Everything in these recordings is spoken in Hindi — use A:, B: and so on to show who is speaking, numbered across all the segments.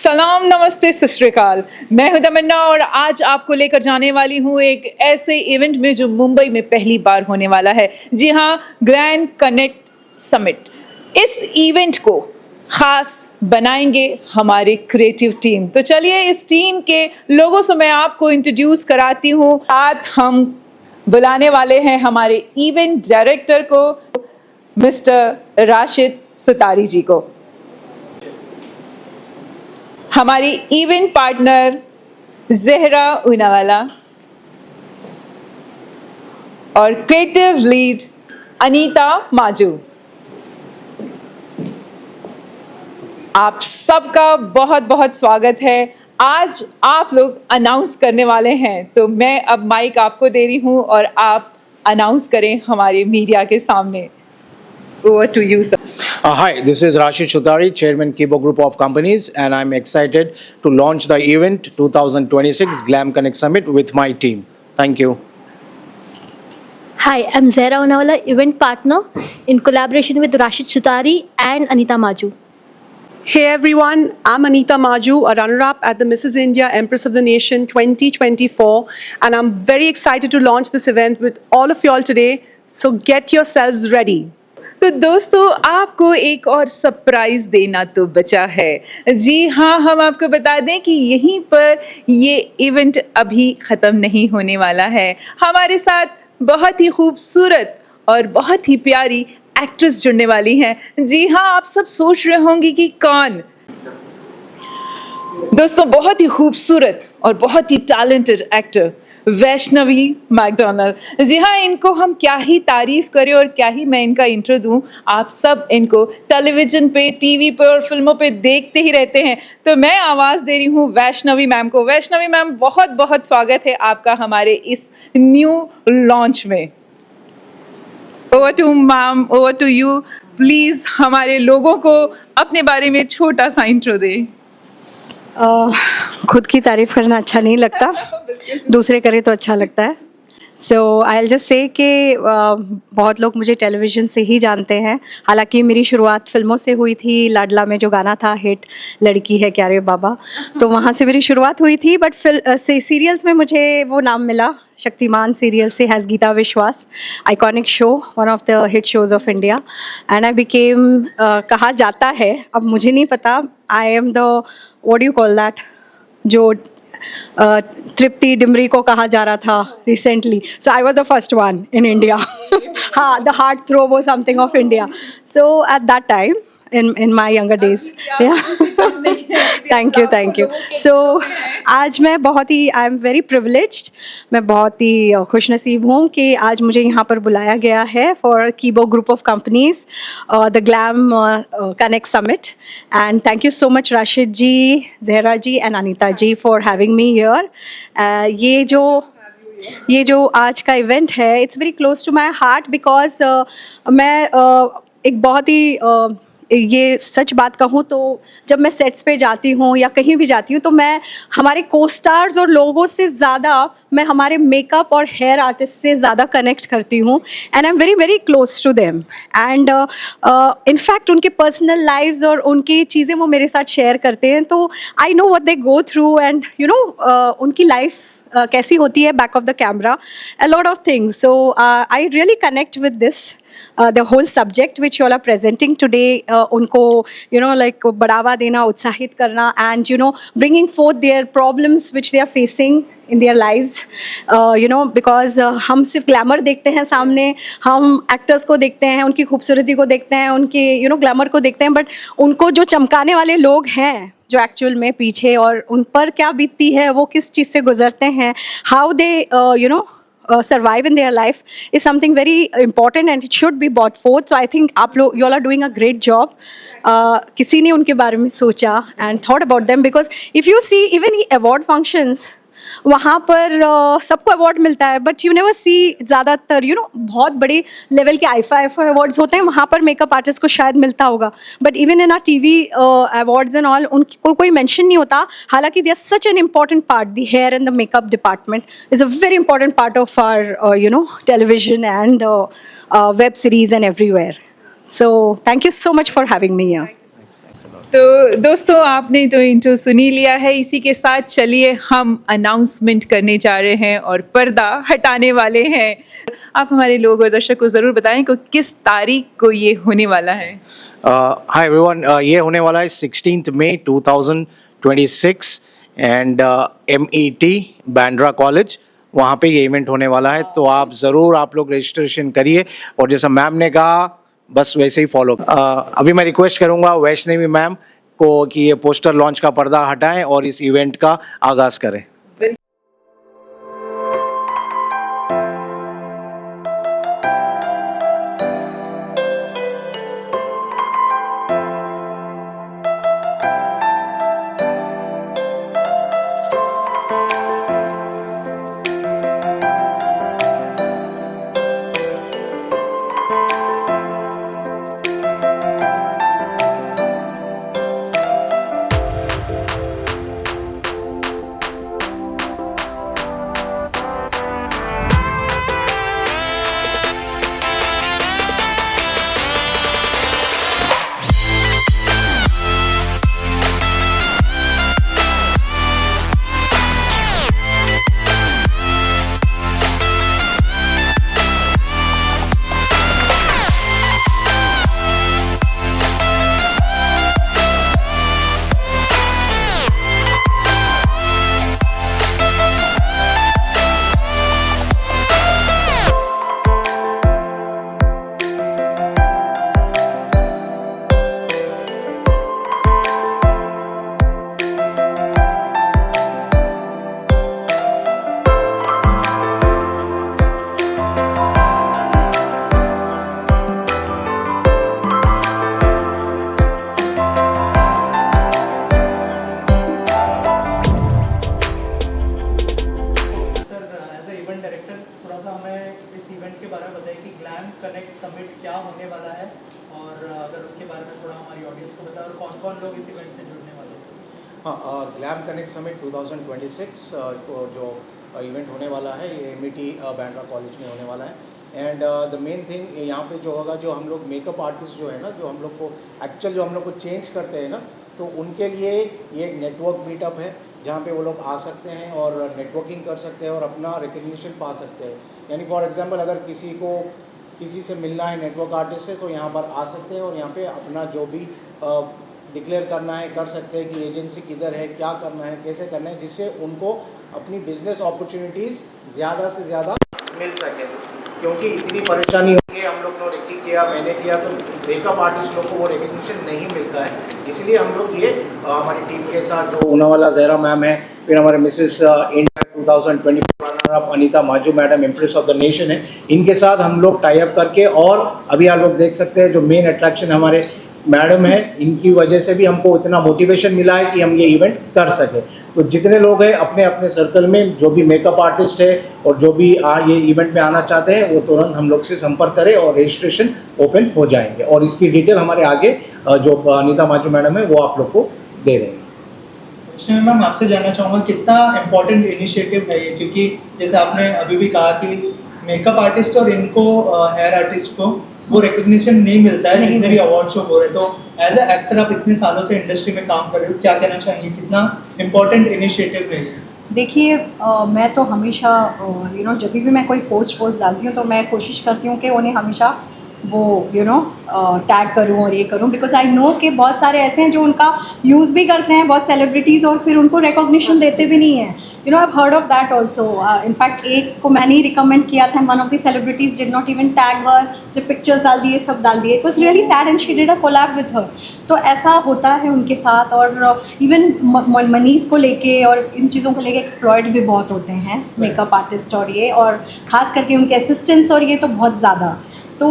A: सलाम, नमस्ते, सत श्री अकाल। मैं हूं तमन्ना और आज आपको लेकर जाने वाली हूं एक ऐसे इवेंट में जो मुंबई में पहली बार होने वाला है। जी हां, ग्लैम कनेक्ट समिट। इस इवेंट को खास बनाएंगे हमारे क्रिएटिव टीम। तो चलिए इस टीम के लोगों से मैं आपको इंट्रोड्यूस कराती हूँ। साथ हम बुलाने वाले हैं हमारे इवेंट डायरेक्टर को, मिस्टर राशिद सुतारी जी को, हमारी इवेंट पार्टनर ज़हरा ऊनावाला और क्रिएटिव लीड अनीता माजू। आप सबका बहुत बहुत स्वागत है। आज आप लोग अनाउंस करने वाले हैं, तो मैं अब माइक आपको दे रही हूं और आप अनाउंस करें हमारे मीडिया के सामने। Over to you, sir.
B: Hi, this is Rashid Sutari, Chairman Kibo Group of Companies, and I'm excited to launch the event 2026 Glam Connect Summit with my team. Thank you.
C: Hi, I'm Zahra Unawala, event partner in collaboration with Rashid Sutari and Anita Maju.
D: Hey everyone, I'm Anita Maju, a runner-up at the Mrs. India Empress of the Nation 2024, and I'm very excited to launch this event with all of you all today, so get yourselves ready.
A: तो दोस्तों, आपको एक और सरप्राइज देना तो बचा है। जी हाँ, हम आपको बता दें कि यहीं पर ये इवेंट अभी ख़त्म नहीं होने वाला है। हमारे साथ बहुत ही खूबसूरत और बहुत ही प्यारी एक्ट्रेस जुड़ने वाली हैं। जी हाँ, आप सब सोच रहे होंगे कि कौन। दोस्तों, बहुत ही खूबसूरत और बहुत ही टैलेंटेड एक्टर वैष्णवी मैकडोनल्ड। जी हाँ, इनको हम क्या ही तारीफ करें और क्या ही मैं इनका इंट्रो दूं। आप सब इनको टेलीविजन पे, टीवी पे और फिल्मों पे देखते ही रहते हैं। तो मैं आवाज़ दे रही हूँ वैष्णवी मैम को। वैष्णवी मैम, बहुत बहुत स्वागत है आपका हमारे इस न्यू लॉन्च में। Over to ma'am, over to you. Please हमारे लोगों को अपने बारे में छोटा सा इंट्रो दें।
E: खुद की तारीफ करना अच्छा नहीं लगता, दूसरे करे तो अच्छा लगता है। सो आई विल जस्ट से कि बहुत लोग मुझे टेलीविज़न से ही जानते हैं। हालांकि मेरी शुरुआत फिल्मों से हुई थी। लाडला में जो गाना था हिट, लड़की है क्या रे बाबा, तो वहाँ से मेरी शुरुआत हुई थी। बट सीरियल्स में मुझे वो नाम मिला शक्तिमान सीरियल से, हैज़ गीता विश्वास, iconic show, one of the hit shows of India. And I became, कहा जाता है, अब मुझे नहीं पता, I am the what do you call that, जो तृप्ति डिमरी को कहा जा रहा था recently. So I was the first one in India. हाँ, द हार्ट थ्रो वो something of India. So at that time in my younger days, yeah. thank you. So आज मैं बहुत ही, आई एम वेरी प्रिविलेज्ड, मैं बहुत ही खुशनसीब हूँ कि आज मुझे यहाँ पर बुलाया गया है for Kibo group of companies the glam connect summit. And thank you so much Rashid ji, Zahra ji and Anita ji for having me here. ये जो आज का इवेंट है, it's very close to my heart because मैं एक बहुत ही ये सच बात कहूँ तो जब मैं सेट्स पे जाती हूँ या कहीं भी जाती हूँ तो मैं हमारे को स्टार्स और लोगों से ज़्यादा मैं हमारे मेकअप और हेयर आर्टिस्ट से ज़्यादा कनेक्ट करती हूँ। And I am very very close to them. And in fact उनके पर्सनल लाइव्स और उनकी चीज़ें वो मेरे साथ शेयर करते हैं, तो I know what they go through and you know उनकी लाइफ कैसी होती है back of the camera, a lot of things. So I really connect with this the whole subject which you all are presenting today, उनको you know like बढ़ावा देना, उत्साहित करना, and you know bringing forth their problems which they are facing in their lives, you know because हम सिर्फ ग्लैमर देखते हैं सामने, हम एक्टर्स को देखते हैं, उनकी खूबसूरती को देखते हैं, उनके you know ग्लैमर को देखते हैं, बट उनको जो चमकाने वाले लोग हैं जो एक्चुअल में पीछे, और उन पर क्या बीतती है, वो किस चीज़ से गुजरते हैं, how they you know survive in their life is something very important and it should be brought forth. So I think you all are doing a great job. किसी ने उनके बारे में सोचा and thought about them, because if you see even award functions, वहाँ पर सबको अवार्ड मिलता है, बट यू नेवर सी ज़्यादातर यू नो बहुत बड़े लेवल के आईफा अवार्ड्स होते हैं, वहाँ पर मेकअप आर्टिस्ट को शायद मिलता होगा, but even in our TV awards and all उनको कोई मेंशन नहीं होता। हालांकि they are such an important part, the hair and the makeup department is a very important part of our you know television and web series and everywhere. So thank you so much for having me here.
A: तो दोस्तों आपने तो इंट्रो सुनी लिया है, इसी के साथ चलिए हम अनाउंसमेंट करने जा रहे हैं और पर्दा हटाने वाले हैं। आप हमारे लोग और दर्शक को ज़रूर बताएं कि किस तारीख को ये होने वाला है।
B: Hi everyone, ये होने वाला है 16th May 2026 and MET Bandra college, वहाँ पे ये इवेंट होने वाला है। तो आप ज़रूर आप लोग रजिस्ट्रेशन करिए और जैसा मैम ने कहा बस वैसे ही फॉलो। अभी मैं रिक्वेस्ट करूँगा वैष्णवी मैम को कि ये पोस्टर लॉन्च का पर्दा हटाएं और इस इवेंट का आगाज़ करें।
F: थोड़ा सा हमें इस इवेंट के बारे में बताइए कि ग्लैम कनेक्ट समिट क्या होने वाला है, और अगर उसके बारे में थोड़ा हमारी ऑडियंस को बताएं और कौन कौन लोग इस इवेंट से जुड़ने वाले हैं।
B: हाँ, ग्लैम कनेक्ट समिट 2026 जो इवेंट होने वाला है ये MET बैंड्रा कॉलेज में होने वाला है। एंड द मेन थिंग यहाँ पे जो होगा, जो हम लोग मेकअप आर्टिस्ट जो है ना, जो हम लोग को एक्चुअल जो हम लोग को चेंज करते हैं ना, तो उनके लिए ये एक नेटवर्क मीटअप है जहाँ पे वो लोग आ सकते हैं और नेटवर्किंग कर सकते हैं और अपना रिकग्निशन पा सकते हैं। यानी फॉर एग्जांपल अगर किसी को किसी से मिलना है नेटवर्क आर्टिस्ट से, तो यहाँ पर आ सकते हैं और यहाँ पे अपना जो भी डिक्लेयर करना है कर सकते हैं कि एजेंसी किधर है, क्या करना है, कैसे करना है, जिससे उनको अपनी बिजनेस अपॉर्चुनिटीज़ ज़्यादा से ज़्यादा मिल सके। क्योंकि इतनी परेशानी होती है, हम लोग ने किया, मैंने किया, तो मेकअप आर्टिस्ट लोग को वो रिकग्निशन नहीं मिलता है। इसलिए हम लोग ये हमारी टीम के साथ जो ऊनावाला ज़हरा मैम है, फिर हमारे Mrs India 2024 runner Anita Maju madam empress of the nation है, इनके साथ हम लोग टाई अप करके, और अभी आप लोग देख सकते हैं जो मेन अट्रैक्शन हमारे मैडम है, इनकी वजह से भी हमको इतना मोटिवेशन मिला है कि हम ये इवेंट कर सके। तो जितने लोग हैं अपने अपने सर्कल में जो भी मेकअप आर्टिस्ट है और जो भी ये इवेंट में आना चाहते हैं, वो तुरंत हम लोग से संपर्क करें और रजिस्ट्रेशन ओपन हो जाएंगे। और इसकी डिटेल हमारे आगे जो अनीता माजू मैडम है वो आप लोग को दे देंगे।
F: उसमें मैम आपसे जानना चाहूँगा कितना इम्पोर्टेंट इनिशिएटिव है ये, क्योंकि जैसे आपने अभी भी कहा कि मेकअप आर्टिस्ट और इनको हेयर आर्टिस्ट को वो रिकग्निशन नहीं मिलता है जितने भी अवार्ड शो हो रहे। तो एज ए एक्टर आप इतने सालों से इंडस्ट्री में काम कर रहे हो, क्या कहना चाहेंगे, कितना इम्पोर्टेंट इनिशिएटिव है ये?
E: देखिए मैं तो हमेशा जब भी मैं कोई पोस्ट डालती हूँ तो मैं कोशिश करती हूँ कि उन्हें हमेशा वो टैग करूँ और ये करूँ, बिकॉज आई नो कि बहुत सारे ऐसे हैं जो उनका यूज़ भी करते हैं, बहुत सेलिब्रिटीज़, और फिर उनको रिकॉग्निशन देते भी नहीं हैं। I have heard of that also. In fact एक को मैंने ही रिकमेंड किया था, one of the celebrities did not even tag her, सिर्फ पिक्चर्स डाल दिए, सब डाल दिए। It was really sad and she did a collab with her. तो ऐसा होता है उनके साथ, और इवन मनीज़ को लेके और इन चीज़ों को लेके एक्सप्लॉयड भी बहुत होते हैं मेकअप आर्टिस्ट, और ये, और ख़ास करके उनके असिस्टेंट्स, और ये तो बहुत ज़्यादा। तो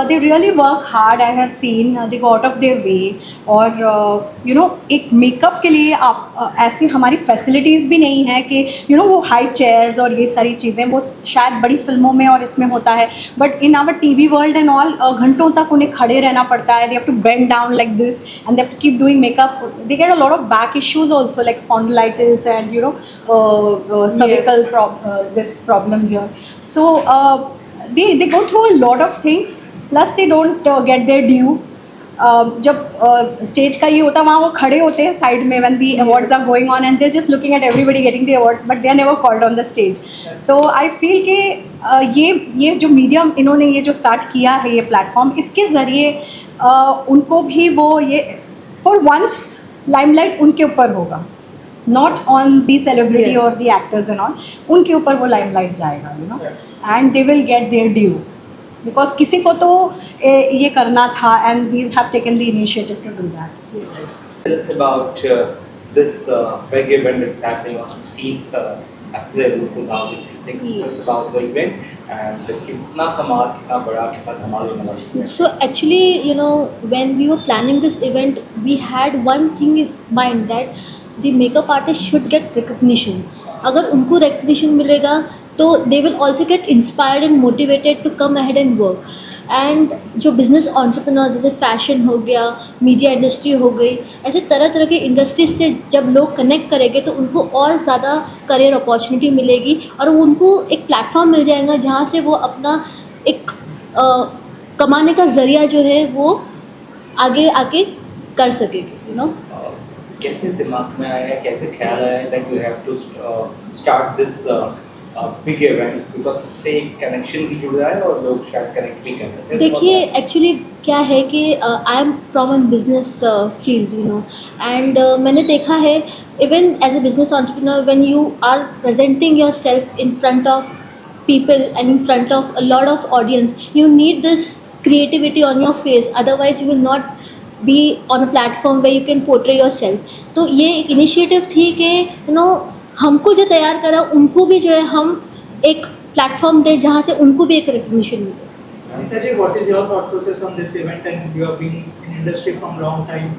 E: they really work hard, I have seen, they go out of their way. और एक मेकअप के लिए आप ऐसी हमारी फैसिलिटीज़ भी नहीं है कि वो हाई चेयर्स और ये सारी चीज़ें, वो शायद बड़ी फिल्मों में और इसमें होता है, but in our TV world and all घंटों तक उन्हें खड़े रहना पड़ता है। They have to bend down like this and they have to keep doing makeup. They get a lot of back issues also, like spondylitis and cervical this problem here. So they go through a lot of things, plus they don't get their due. जब स्टेज का ये होता है वहाँ वो खड़े होते हैं साइड में when the awards are going on and they just looking at everybody getting the awards but they are never called on the stage. तो आई फील कि ये जो मीडियम इन्होंने ये जो स्टार्ट किया है ये प्लेटफॉर्म, इसके ज़रिए उनको भी वो ये फॉर वंस लाइमलाइट उनके ऊपर होगा, नॉट ऑन दी सेलिब्रिटी और दी एक्टर्स एंड ऑल. उनके ऊपर वो लाइमलाइट जाएगा, you know, and they will get their due because किसी को तो ये करना था and these have taken the initiative to do that.
G: Tell us about this big event that's happening on 16th April 2026. Tell us about the event and कितना कमाल, कितना बड़ा, कितना धमाल होने वाला है.
C: So actually, you know, when we were planning this event, we had one thing in mind that the makeup artist should get recognition. अगर उनको recognition मिलेगा तो they will also get inspired and motivated to come ahead and work. And जो बिज़नेस एंटरप्रेन्योर्स जैसे फैशन हो गया, मीडिया इंडस्ट्री हो गई, ऐसे तरह तरह के इंडस्ट्रीज से जब लोग कनेक्ट करेंगे तो उनको और ज़्यादा करियर अपॉर्चुनिटी मिलेगी और उनको एक प्लेटफॉर्म मिल जाएगा जहाँ से वो अपना एक कमाने का ज़रिया जो है वो आगे आके कर सकेंगे, यू नो.
G: कैसे दिमाग में आया, कैसे ख्याल आया that you have to start this big event because इससे एक कनेक्शन भी जुड़ रहा है और लोग शायद कनेक्ट भी कर रहे हैं.
C: देखिए एक्चुअली क्या है कि I am from a business field, you know, and मैंने देखा है even as a business entrepreneur when you are presenting yourself in front of people and in front of a lot of audience, you need this creativity on your face, otherwise you will not be on a platform where you can portray yourself. तो ये एक इनिशिएटिव थी कि यू नो हमको जो तैयार करा उनको भी जो है हम एक प्लेटफॉर्म दें जहाँ से उनको भी एक रिकग्निशन मिले.
F: Anita ji, what is your thought process on this event and you have been in industry from long time?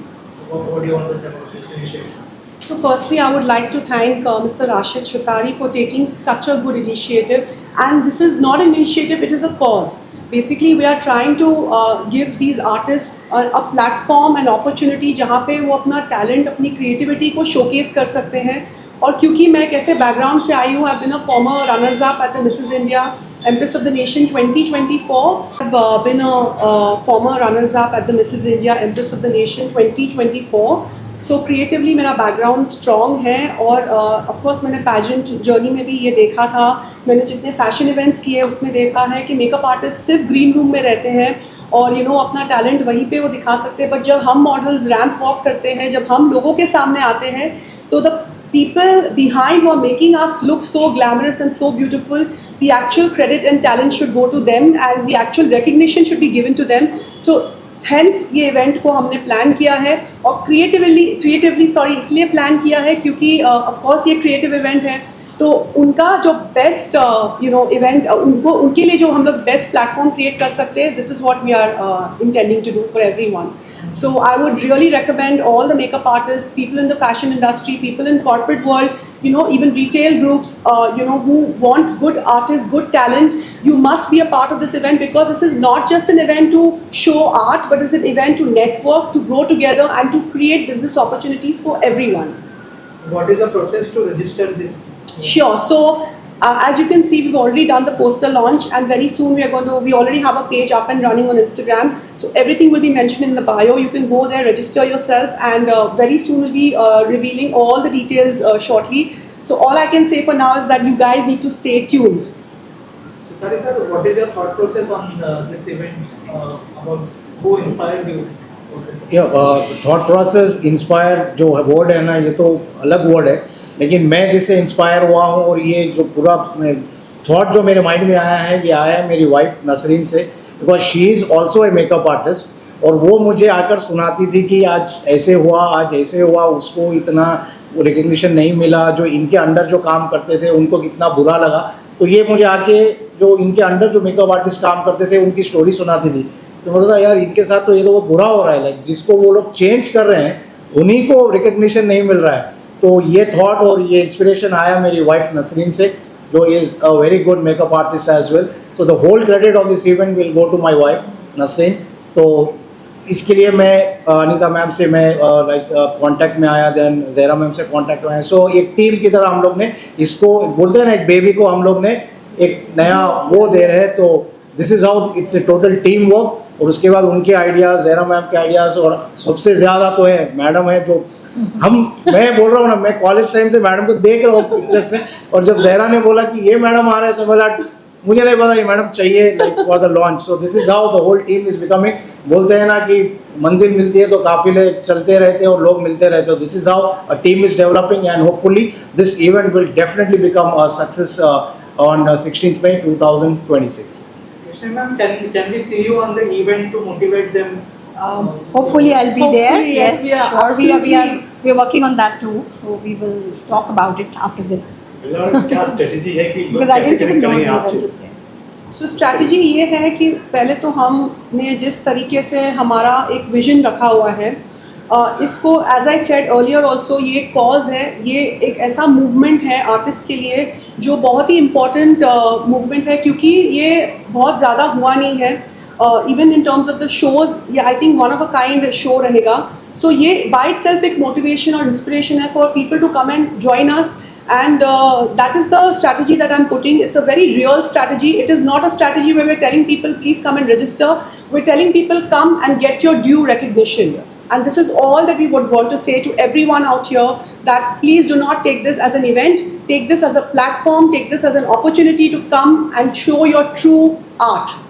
F: What do you want to say about this initiative?
D: So firstly, I would like to thank Mr. Rashid Shutari for taking such a good initiative. And this is not an initiative, it is a cause. Basically, we are trying to give these artists a platform and opportunity जहाँ पे वो अपना talent, अपनी creativity को showcase कर सकते हैं. और क्योंकि मैं एक ऐसे background से आई हूँ, I've been a former runners-up at the Mrs. India Empress of the Nation 2024. I've been a former runners-up at the Mrs. India Empress of the Nation 2024. So creatively मेरा बैकग्राउंड स्ट्रॉन्ग है और ऑफ कोर्स मैंने पैजेंट जर्नी में भी ये देखा था, मैंने जितने फैशन इवेंट्स किए उसमें देखा है कि मेकअप आर्टिस्ट सिर्फ ग्रीन रूम में रहते हैं और यू नो अपना टैलेंट वहीं पे वो दिखा सकते हैं. बट जब हम मॉडल्स रैम्प वॉक करते हैं, जब हम लोगों के सामने आते हैं तो the people behind who are making us look so glamorous and so beautiful, the actual credit and talent should go to them and the actual recognition should be given to them. So hence ये इवेंट को हमने प्लान किया है और क्रिएटिवली इसलिए प्लान किया है क्योंकि ऑफ कोर्स ये क्रिएटिव इवेंट है तो उनका जो बेस्ट इवेंट उनके लिए जो हम लोग बेस्ट प्लेटफॉर्म क्रिएट कर सकते हैं, this is what we are intending to do for everyone. So I would really recommend all the makeup artists, people in the fashion industry, people in corporate world, you know, even retail groups, who want good artists, good talent. You must be a part of this event because this is not just an event to show art, but it's an event to network, to grow together, and to create business opportunities for everyone.
F: What is the process to register this?
D: Sure. So as you can see, we've already done the poster launch, and very soon we already have a page up and running on Instagram. So everything will be mentioned in the bio. You can go there, register yourself, and very soon we'll be revealing all the details shortly. So all I can say for now is that you guys need to stay tuned.
F: So Tari sir, what is your thought process on this event? About who inspires you?
B: Thought process inspire जो वर्ड है ना, ये तो अलग वर्ड है, लेकिन मैं जिससे इंस्पायर हुआ हूँ और ये जो पूरा थॉट जो मेरे माइंड में आया है, ये आया है मेरी वाइफ नसरीन से, because she is also a makeup artist. और वो मुझे आकर सुनाती थी कि आज ऐसे हुआ, आज ऐसे हुआ, उसको इतना रिकग्निशन नहीं मिला, जो इनके अंडर जो काम करते थे उनको कितना बुरा लगा. तो ये मुझे आके जो इनके अंडर जो मेकअप आर्टिस्ट काम करते थे उनकी स्टोरी सुनाती थी. तो मुझे लगा यार इनके साथ तो ये तो बहुत बुरा हो रहा है, लाइक जिसको वो लोग चेंज कर रहे हैं उन्हीं को रिकग्निशन नहीं मिल रहा है. तो ये थॉट और ये इंस्पिरेशन आया मेरी वाइफ नसरीन से, जो is a very good makeup artist as well. So the whole credit of this event will go to my wife Nasreen. तो इसके लिए मैं अनीता मैम से मैं कांटेक्ट में आया, देन ज़हरा मैम से कांटेक्ट में आया. सो एक टीम की तरह हम लोग ने इसको बोलते हैं ना, एक बेबी को हम लोग ने एक नया वो दे रहे हैं. तो this is how it's a total team work. और उसके बाद उनके आइडियाज़, जहरा मैम के आइडियाज़, और सबसे ज़्यादा तो है मैडम है जो मैं बोल रहा हूँ ना, मैं कॉलेज टाइम से मैडम को देख रहा हूँ पिक्चर्स में, और जब जहरा ने बोला कि ये मैडम आ रहे हैं तो बोला मुझे नहीं पता ये मैडम चाहिए like for the launch. So this is how the whole team is becoming. बोलते हैं ना कि मंजिल मिलती है तो काफिले चलते रहते हैं और लोग मिलते रहते हैं. This is how a team is developing and hopefully this event will definitely become a success on 16th May 2026.
F: Krishna ma'am, can we see you on the event to motivate them?
E: Hopefully I'll be there.
D: Hopefully, yes, we are
E: Or
D: absolutely-
E: we are working on that too. So we will talk about it after this.
H: क्या स्ट्रेटजी है कि लोग
E: Because I
H: कैसे
E: didn't
H: कनेक्ट
E: even know
H: करेंगे
E: the
H: आपसे?
E: event is there.
D: So strategy ये है कि पहले तो हमने जिस तरीके से हमारा एक विजन रखा हुआ है, इसको as I said earlier also, ये कॉज है, ये एक ऐसा मूवमेंट है आर्टिस्ट के लिए जो बहुत ही इम्पॉर्टेंट मूवमेंट है, क्योंकि ये बहुत ज़्यादा हुआ नहीं है. Even in terms of the shows, ये I think one of a kind show रहेगा. सो ये बाय इट सेल्फ एक मोटिवेशन और इंस्पिरेशन है for people to come and join us. And that is the strategy that I'm putting. It's a very real strategy. It is not a strategy where we're telling people, please come and register. We're telling people, come and get your due recognition. And this is all that we would want to say to everyone out here, that please do not take this as an event. Take this as a platform. Take this as an opportunity to come and show your true art.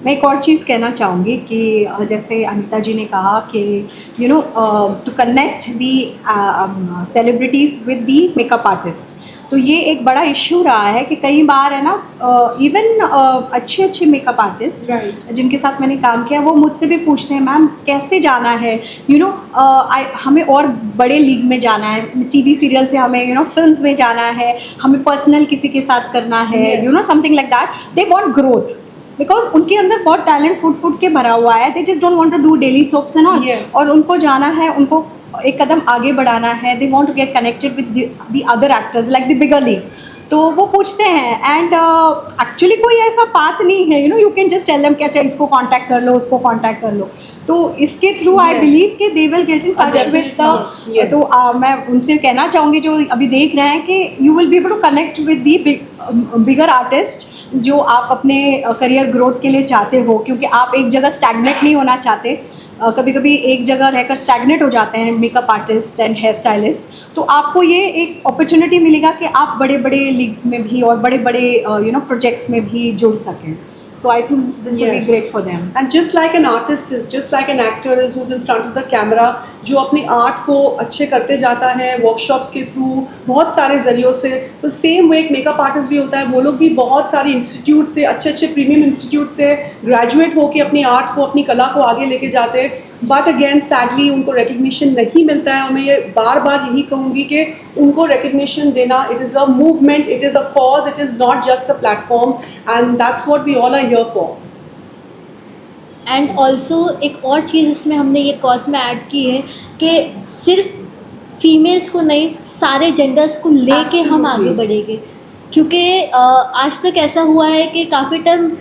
E: मैं एक और चीज़ कहना चाहूँगी कि जैसे अनीता जी ने कहा कि you know to connect the celebrities with the makeup artist, तो ये एक बड़ा इशू रहा है कि कई बार है ना, इवन अच्छे अच्छे मेकअप आर्टिस्ट
D: Right.
E: जिनके साथ मैंने काम किया वो मुझसे भी पूछते हैं, मैम कैसे जाना है, यू नो हमें और बड़े लीग में जाना है, टीवी सीरियल से हमें यू नो फिल्म्स में जाना है, हमें पर्सनल किसी के साथ करना है,
D: Yes.
E: You know something like that. They want growth because उनके अंदर बहुत टैलेंट फुट के भरा हुआ है. They just don't want to do daily soaps and all.
D: Yes.
E: और उनको जाना है, उनको एक कदम आगे बढ़ाना है. They want to get connected with the other actors like the bigger league. तो वो पूछते हैं एंड एक्चुअली कोई ऐसा पाथ नहीं है, you know you can just tell them कि अच्छा इसको कांटेक्ट कर लो, उसको कांटेक्ट कर लो. तो इसके थ्रू आई
D: Yes.
E: बिलीव कि दे will get in touch with
D: Yes.
E: तो मैं उनसे कहना चाहूँगी जो अभी देख रहे हैं कि you will be able to connect with the bigger artist जो आप अपने करियर ग्रोथ के लिए चाहते हो, क्योंकि आप एक जगह स्टैग्नेट नहीं होना चाहते. कभी कभी एक जगह रहकर स्टैग्नेट हो जाते हैं makeup artist and hair stylist. तो आपको ये एक अपॉर्चुनिटी मिलेगा कि आप बड़े बड़े लीग्स में भी और बड़े बड़े यू नो प्रोजेक्ट्स में भी जुड़ सकें. So I think this will be
D: Yes.
E: great for them.
D: And just like an artist is, just like an actor is who's in front of the camera, जो अपनी आर्ट को अच्छे करते जाता है वर्कशॉप्स के थ्रू, बहुत सारे जरियों से, तो सेम वे एक मेकअप आर्टिस्ट भी होता है. वो लोग भी बहुत सारे इंस्टीट्यूट से, अच्छे अच्छे प्रीमियम इंस्टीट्यूट से ग्रेजुएट होकर अपनी आर्ट को, अपनी कला को आगे लेके जाते हैं. बट अगेन सैडली उनको रिकग्निशन नहीं मिलता है. और मैं ये बार बार यही कहूँगी कि उनको रिकग्निशन देना, it is a movement, it is a cause, it is not just a platform, and that's what we all are here for.
C: And also एक और चीज़ इसमें हमने ये कॉज में ऐड की है कि सिर्फ फीमेल्स को नहीं, सारे जेंडर्स को लेके हम आगे
D: Absolutely.
C: बढ़ेंगे. क्योंकि आज तक ऐसा हुआ है कि काफ़ी टाइम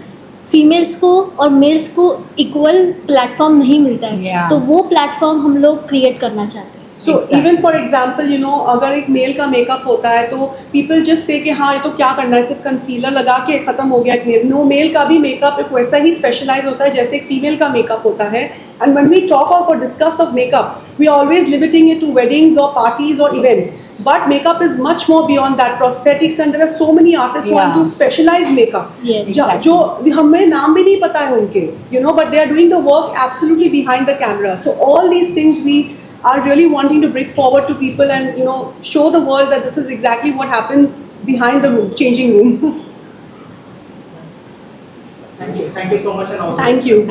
C: फीमेल्स को और मेल्स को इक्वल प्लेटफॉर्म नहीं मिलता है.
E: Yeah.
C: तो वो प्लेटफॉर्म हम लोग क्रिएट करना चाहते हैं.
D: So even for example you know, अगर एक मेल का मेकअप होता है तो पीपल जस्ट से कि हाँ ये तो क्या करना है, सिर्फ कंसीलर लगा के ख़त्म हो गया एक मेल. नो, मेल का भी मेकअप एक वैसा ही स्पेशलाइज होता है जैसे एक फीमेल का मेकअप होता है. And when we talk of और discuss of makeup, we are always limiting it to weddings और पार्टीज और events. But makeup is much more beyond that. Prosthetics, and there are so many artists who want to specialize makeup.
C: Yes.
D: जो हमें नाम भी नहीं पता है उनके, you know, but they are doing the work absolutely behind the camera. So all these things we are really wanting to bring forward to people and you know show the world that this is exactly what happens behind the room, changing room.
F: Thank you so much and all.
D: Thank you.